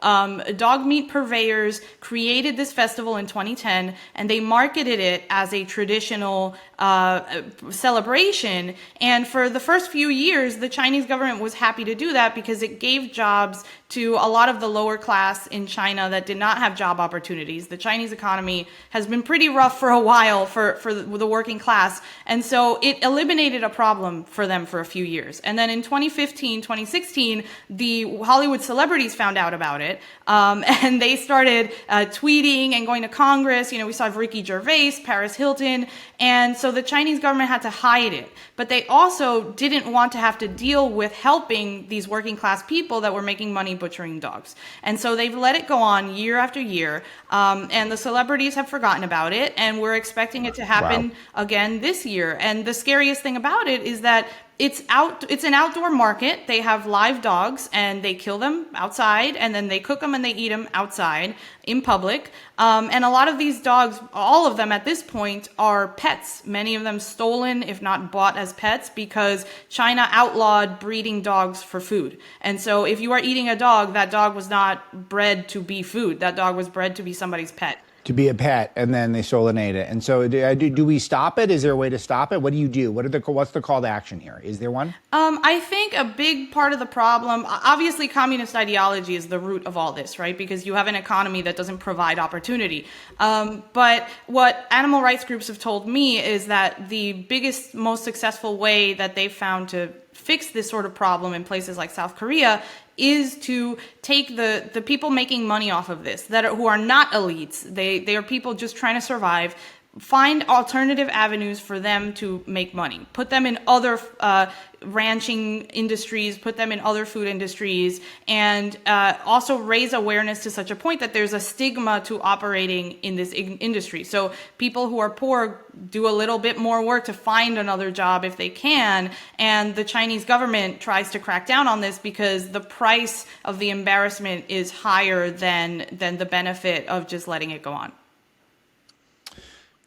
Dog meat purveyors created this festival in 2010, and they marketed it as a traditional celebration. And for the first few years, the Chinese government was happy to do that because it gave jobs to a lot of the lower class in China that did not have job opportunities. The Chinese economy has been pretty rough for a while for the working class. And so it eliminated a problem for them for a few years. And then in 2015, 2016, the Hollywood celebrities found out about it. And they started tweeting and going to Congress. You know, we saw Ricky Gervais, Paris Hilton. And so the Chinese government had to hide it. But they also didn't want to have to deal with helping these working class people that were making money butchering dogs. And so they've let it go on year after year. And the celebrities have forgotten about it. And we're expecting it to happen again this year. And the scariest thing about it is that it's an outdoor market. They have live dogs and they kill them outside, and then they cook them and they eat them outside in public. And a lot of these dogs, all of them at this point, are pets. Many of them stolen, if not bought as pets, because China outlawed breeding dogs for food. And so if you are eating a dog, that dog was not bred to be food. That dog was bred to be somebody's pet. To be a pet, and then they solenate it. And so do we stop it? Is there a way to stop it? What do you do? What's the call to action here? Is there one? I think a big part of the problem, obviously communist ideology is the root of all this, right? Because you have an economy that doesn't provide opportunity. But what animal rights groups have told me is that the biggest, most successful way that they've found to fix this sort of problem in places like South Korea is to take the people making money off of this, who are not elites. They are people just trying to survive. Find alternative avenues for them to make money. Put them in other ranching industries, put them in other food industries, and also raise awareness to such a point that there's a stigma to operating in this industry. So people who are poor do a little bit more work to find another job if they can, and the Chinese government tries to crack down on this because the price of the embarrassment is higher than the benefit of just letting it go on.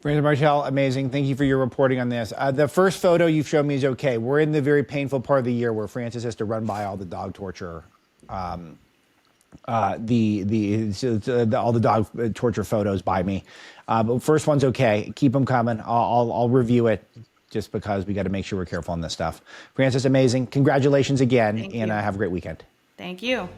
Brandon Martel, amazing. Thank you for your reporting on this. The first photo you've shown me is okay. We're in the very painful part of the year where Francis has to run by all the dog torture, all the dog torture photos by me. But first one's okay. Keep them coming. I'll review it just because we got to make sure we're careful on this stuff. Francis, amazing. Congratulations again, and have a great weekend. Thank you.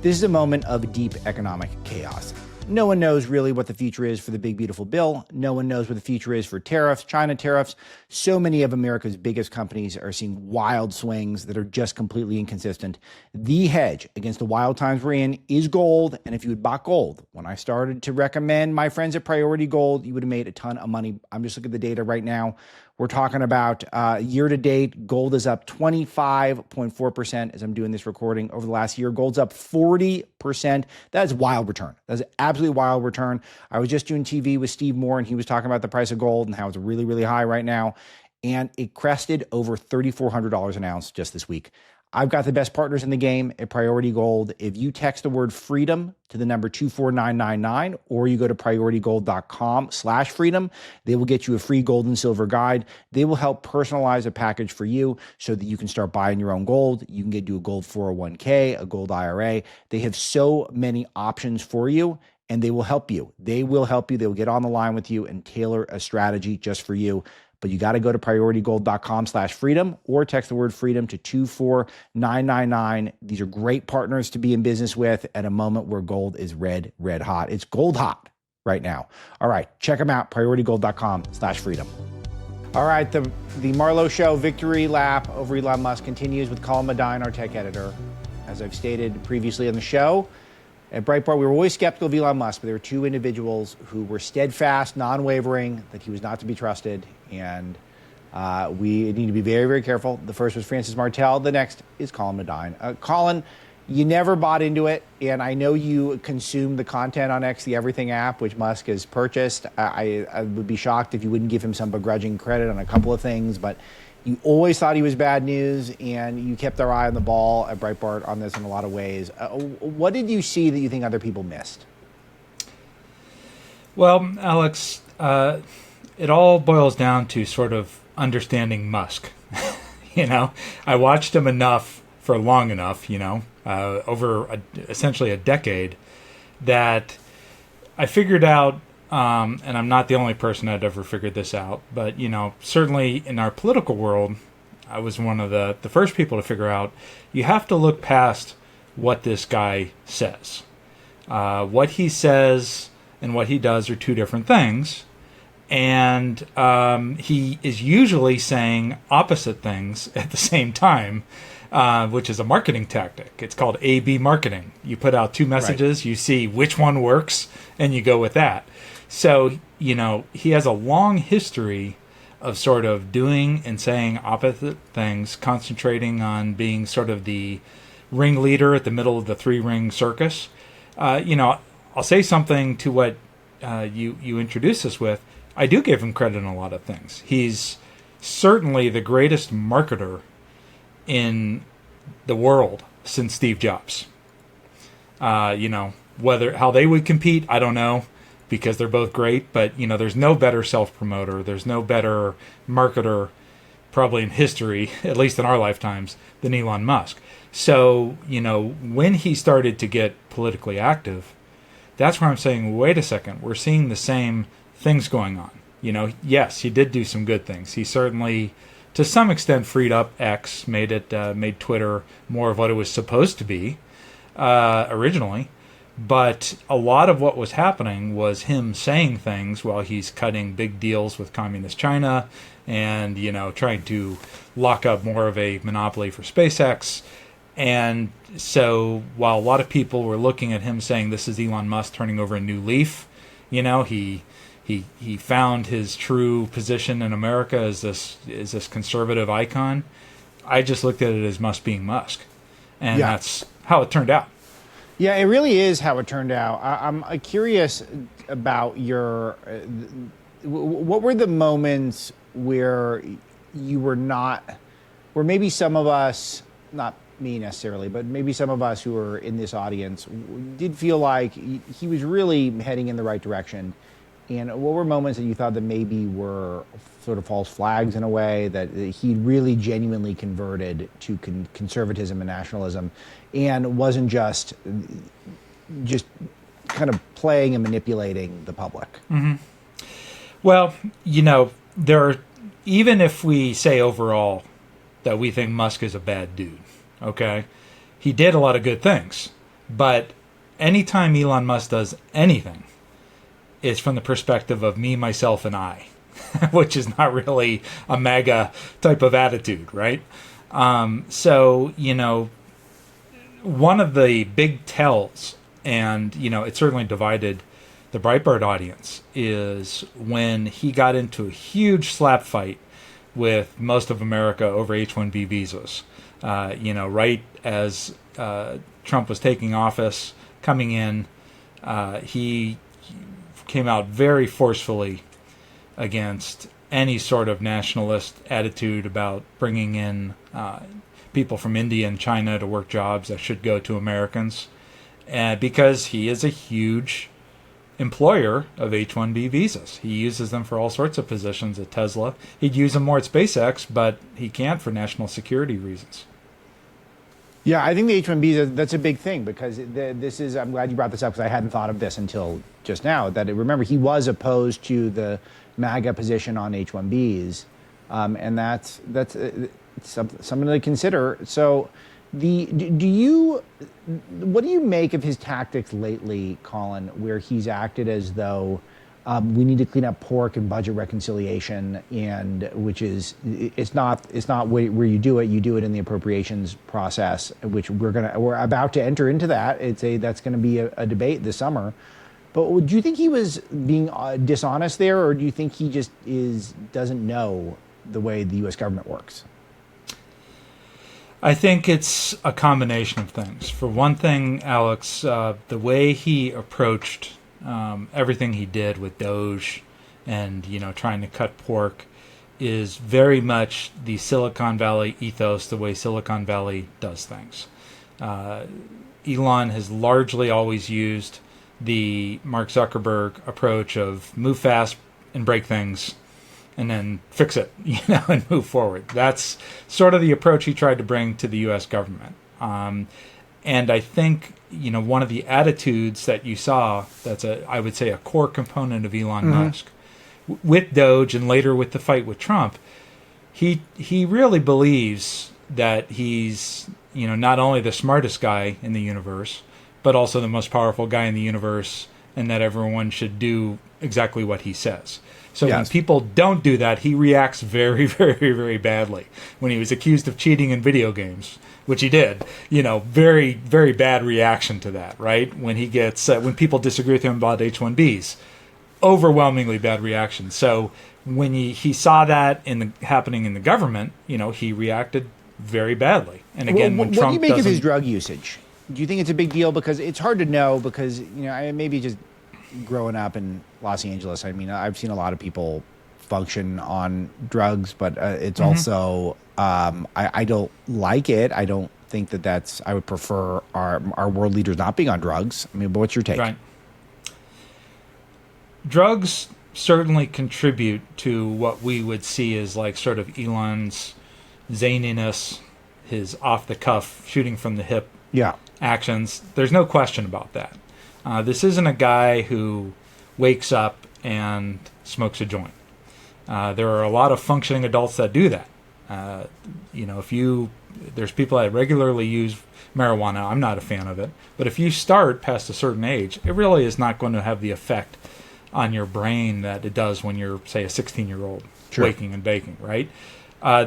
This is a moment of deep economic chaos. No one knows really what the future is for the big, beautiful bill. No one knows what the future is for tariffs, China tariffs. So many of America's biggest companies are seeing wild swings that are just completely inconsistent. The hedge against the wild times we're in is gold. And if you had bought gold, when I started to recommend my friends at Priority Gold, you would have made a ton of money. I'm just looking at the data right now. We're talking about year to date, gold is up 25.4% as I'm doing this recording over the last year. Gold's up 40%. That is wild return. That's an absolutely wild return. I was just doing TV with Steve Moore, and he was talking about the price of gold and how it's really, really high right now. And it crested over $3,400 an ounce just this week. I've got the best partners in the game at Priority Gold. If you text the word freedom to the number 24999, or you go to prioritygold.com/freedom, they will get you a free gold and silver guide. They will help personalize a package for you so that you can start buying your own gold. You can do a gold 401k, a gold IRA. They have so many options for you, and they will help you. They will help you. They will get on the line with you and tailor a strategy just for you. But you got to go to prioritygold.com/freedom or text the word freedom to 24999. These are great partners to be in business with at a moment where gold is red hot. It's gold hot right now. All right, check them out, prioritygold.com/freedom. All right, the Marlow Show victory lap over Elon Musk continues with Colin, Madine, our tech editor. As I've stated previously on the show, at Breitbart, we were always skeptical of Elon Musk, but there were two individuals who were steadfast, non-wavering, that he was not to be trusted, and we need to be very, very careful. The first was Francis Martel. The next is Colin Madine. Colin, you never bought into it, and I know you consume the content on X, the Everything app, which Musk has purchased. I would be shocked if you wouldn't give him some begrudging credit on a couple of things, but you always thought he was bad news, and you kept our eye on the ball at Breitbart on this in a lot of ways. What did you see that you think other people missed? Well, Alex, it all boils down to sort of understanding Musk. I watched him enough for long enough, over essentially a decade, that I figured out, and I'm not the only person that ever figured this out, but, certainly in our political world, I was one of the first people to figure out you have to look past what this guy says. What he says and what he does are two different things. And he is usually saying opposite things at the same time, which is a marketing tactic. It's called A/B marketing. You put out two messages, right. You see which one works, and you go with that. So, he has a long history of sort of doing and saying opposite things, concentrating on being sort of the ringleader at the middle of the three-ring circus. I'll say something to what you introduced us with. I do give him credit in a lot of things. He's certainly the greatest marketer in the world since Steve Jobs. How they would compete, I don't know, because they're both great, but there's no better self-promoter, there's no better marketer probably in history, at least in our lifetimes, than Elon Musk. So, when he started to get politically active, that's where I'm saying, wait a second, we're seeing the same things going on. Yes, he did do some good things. He certainly, to some extent, freed up X, made Twitter more of what it was supposed to be originally. But a lot of what was happening was him saying things while he's cutting big deals with communist China and, trying to lock up more of a monopoly for SpaceX. And so while a lot of people were looking at him saying this is Elon Musk turning over a new leaf, he found his true position in America as this conservative icon. I just looked at it as Musk being Musk. And that's how it turned out. Yeah, it really is how it turned out. I'm curious about what were the moments where you were not, where maybe some of us, not me necessarily, but maybe some of us who were in this audience did feel like he was really heading in the right direction. And what were moments that you thought that maybe were sort of false flags in a way, that he really genuinely converted to conservatism and nationalism and wasn't just kind of playing and manipulating the public? Mm-hmm. Well, even if we say overall that we think Musk is a bad dude, okay, he did a lot of good things. But anytime Elon Musk does anything, it's from the perspective of me, myself, and I, which is not really a MAGA type of attitude, right? So, one of the big tells, and, it certainly divided the Breitbart audience, is when he got into a huge slap fight with most of America over H-1B visas. Right as Trump was taking office, coming in, he came out very forcefully against any sort of nationalist attitude about bringing in people from India and China to work jobs that should go to Americans, because he is a huge employer of H-1B visas. He uses them for all sorts of positions at Tesla. He'd use them more at SpaceX, but he can't for national security reasons. Yeah, I think the H-1Bs, that's a big thing, because this is, I'm glad you brought this up, because I hadn't thought of this until just now, that remember, he was opposed to the MAGA position on H-1Bs, and that's something to consider. So what do you make of his tactics lately, Colin, where he's acted as though we need to clean up pork and budget reconciliation, and which is it's not where you do it in the appropriations process, which we're about to enter into that. That's going to be a debate this summer. But do you think he was being dishonest there, or do you think he just doesn't know the way the U.S. government works? I think it's a combination of things. For one thing, Alex, the way he approached everything he did with Doge and, trying to cut pork is very much the Silicon Valley ethos, the way Silicon Valley does things. Elon has largely always used the Mark Zuckerberg approach of move fast and break things and then fix it, and move forward. That's sort of the approach he tried to bring to the U.S. government. And I think, one of the attitudes that you saw, I would say a core component of Elon Musk, with Doge and later with the fight with Trump, he really believes that he's, not only the smartest guy in the universe, but also the most powerful guy in the universe, and that everyone should do exactly what he says. So when people don't do that, he reacts very, very, very badly. When he was accused of cheating in video games, which he did, very, very bad reaction to that, right? When he gets, when people disagree with him about H-1Bs, overwhelmingly bad reaction. So when he saw that happening in the government, he reacted very badly. And again, when Trump what do you make of his drug usage? Do you think it's a big deal? Because it's hard to know, because, maybe just growing up in Los Angeles, I've seen a lot of people function on drugs, but it's also, I don't like it. I don't think I would prefer our world leaders not being on drugs. But what's your take? Right. Drugs certainly contribute to what we would see as like sort of Elon's zaniness, his off the cuff, shooting from the hip actions. There's no question about that. This isn't a guy who wakes up and smokes a joint. There are a lot of functioning adults that do that. There's people that regularly use marijuana. I'm not a fan of it. But if you start past a certain age, it really is not going to have the effect on your brain that it does when you're, say, a 16-year-old waking and baking, right?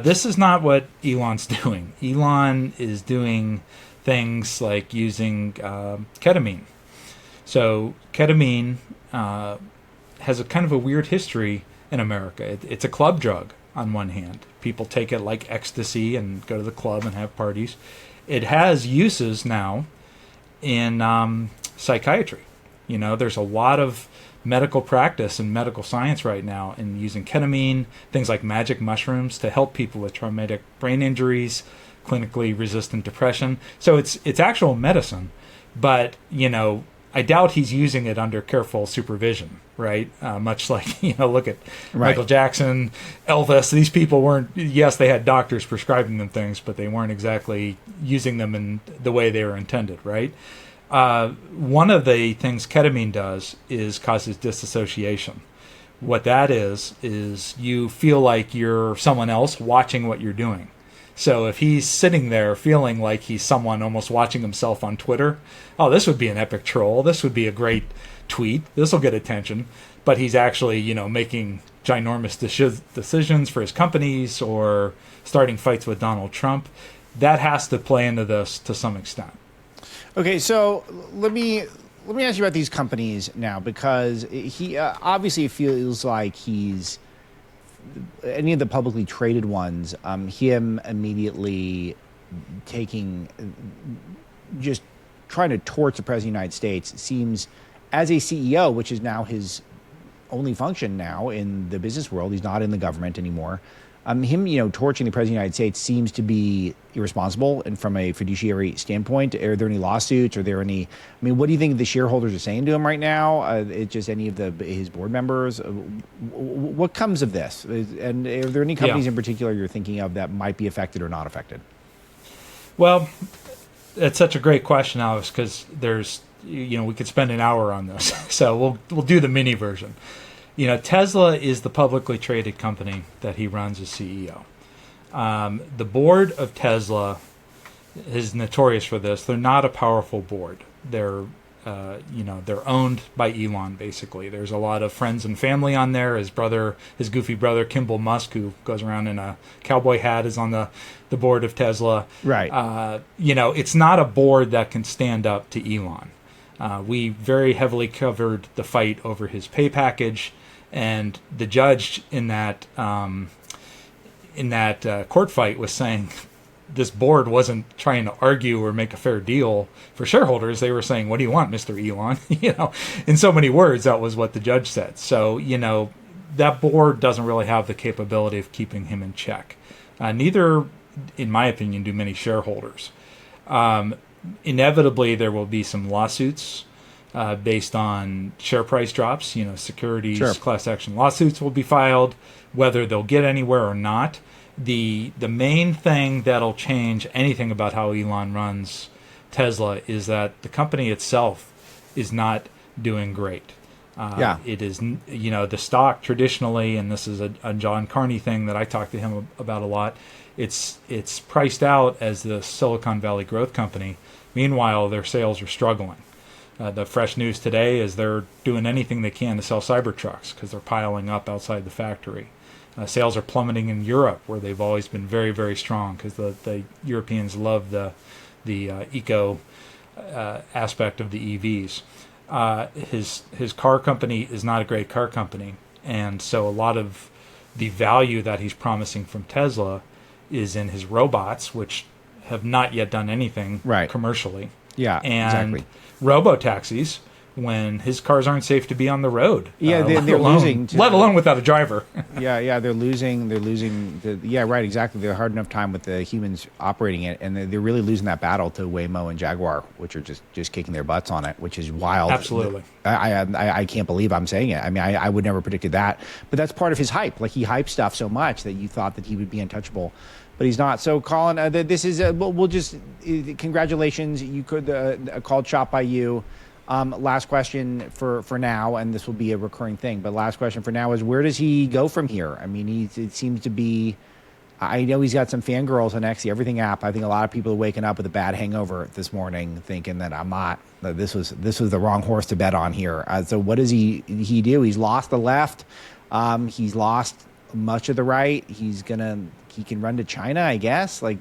This is not what Elon's doing. Elon is doing things like using ketamine. So ketamine has a kind of a weird history in America. It's a club drug on one hand. People take it like ecstasy and go to the club and have parties. It has uses now in psychiatry. There's a lot of medical practice and medical science right now in using ketamine, things like magic mushrooms to help people with traumatic brain injuries, clinically resistant depression. So it's actual medicine, but I doubt he's using it under careful supervision, right? Much like, look at Michael Jackson, Elvis. These people weren't, yes, they had doctors prescribing them things, but they weren't exactly using them in the way they were intended, right? One of the things ketamine does is causes disassociation. What that is you feel like you're someone else watching what you're doing. So if he's sitting there feeling like he's someone almost watching himself on Twitter, oh, this would be an epic troll. This would be a great tweet. This will get attention. But he's actually, making ginormous decisions for his companies or starting fights with Donald Trump. That has to play into this to some extent. Okay, so let me ask you about these companies now, because he obviously feels like he's any of the publicly traded ones, him immediately just trying to torch the President of the United States seems, as a CEO, which is now his only function now in the business world, he's not in the government anymore. Him, torching the President of the United States seems to be irresponsible, and from a fiduciary standpoint, are there any lawsuits? Are there any? What do you think the shareholders are saying to him right now? It's just any of his board members. What comes of this? And are there any companies in particular you're thinking of that might be affected or not affected? Well, it's such a great question, Alex, because there's, we could spend an hour on this, so we'll do the mini version. Tesla is the publicly traded company that he runs as CEO. The board of Tesla is notorious for this. They're not a powerful board. They're owned by Elon, basically. There's a lot of friends and family on there. His goofy brother, Kimball Musk, who goes around in a cowboy hat, is on the board of Tesla. Right. It's not a board that can stand up to Elon. We very heavily covered the fight over his pay package. And the judge in that court fight was saying this board wasn't trying to argue or make a fair deal for shareholders. They were saying, "What do you want, Mr. Elon?" In so many words, that was what the judge said. So, that board doesn't really have the capability of keeping him in check. Neither, in my opinion, do many shareholders. Inevitably, there will be some lawsuits. Based on share price drops, securities class action lawsuits will be filed, whether they'll get anywhere or not. The main thing that'll change anything about how Elon runs Tesla is that the company itself is not doing great. It is, the stock traditionally, and this is a John Carney thing that I talk to him about a lot, it's priced out as the Silicon Valley growth company. Meanwhile, their sales are struggling. The fresh news today is they're doing anything they can to sell Cybertrucks because they're piling up outside the factory. Sales are plummeting in Europe, where they've always been very, very strong because the Europeans love the eco aspect of the EVs. His car company is not a great car company, and so a lot of the value that he's promising from Tesla is in his robots, which have not yet done anything commercially. Yeah, and exactly. Robo-taxis, when his cars aren't safe to be on the road. Yeah, they're losing. Let alone without a driver. Yeah, they're losing. Yeah, right, exactly. They're hard enough time with the humans operating it, and they're really losing that battle to Waymo and Jaguar, which are just kicking their butts on it, which is wild. Absolutely. I can't believe I'm saying it. I would never predicted that, but that's part of his hype. Like, he hyped stuff so much that you thought that he would be untouchable. But he's not. So, Colin, this is we'll just congratulations. You could a called shot by you. Last question for now, and this will be a recurring thing, but last question for now is, where does he go from here? I mean, it seems to be, I know he's got some fangirls on X, the Everything app. I think a lot of people are waking up with a bad hangover this morning thinking that that this was the wrong horse to bet on here. So what does he do? He's lost the left. He's lost much of the right. He can run to China, I guess. Then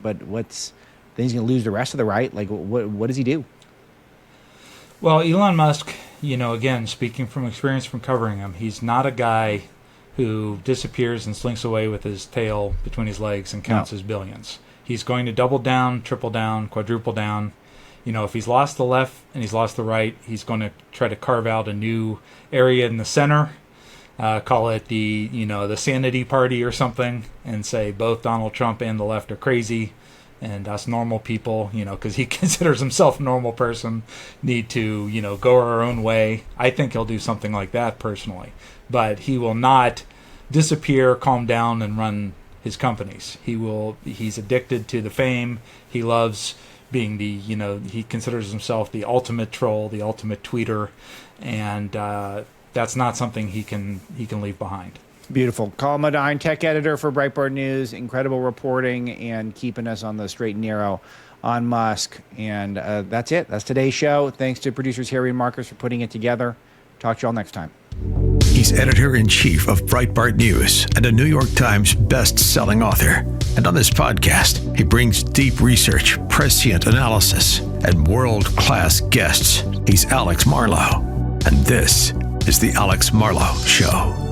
he's going to lose the rest of the right. Like, what does he do? Well, Elon Musk, again, speaking from experience from covering him, he's not a guy who disappears and slinks away with his tail between his legs and counts his billions. He's going to double down, triple down, quadruple down. If he's lost the left and he's lost the right, he's going to try to carve out a new area in the center, call it the sanity party or something, and say both Donald Trump and the left are crazy, and us normal people, because he considers himself a normal person, need to, go our own way. I think he'll do something like that personally. But he will not disappear, calm down, and run his companies. He's addicted to the fame. He loves being he considers himself the ultimate troll, the ultimate tweeter, and that's not something he can leave behind. Beautiful. Colin, Madine, tech editor for Breitbart News. Incredible reporting and keeping us on the straight and narrow on Musk. And that's it. That's today's show. Thanks to producers Harry and Marcus for putting it together. Talk to you all next time. He's editor-in-chief of Breitbart News and a New York Times best-selling author. And on this podcast, he brings deep research, prescient analysis, and world-class guests. He's Alex Marlow. And this is The Alex Marlow Show.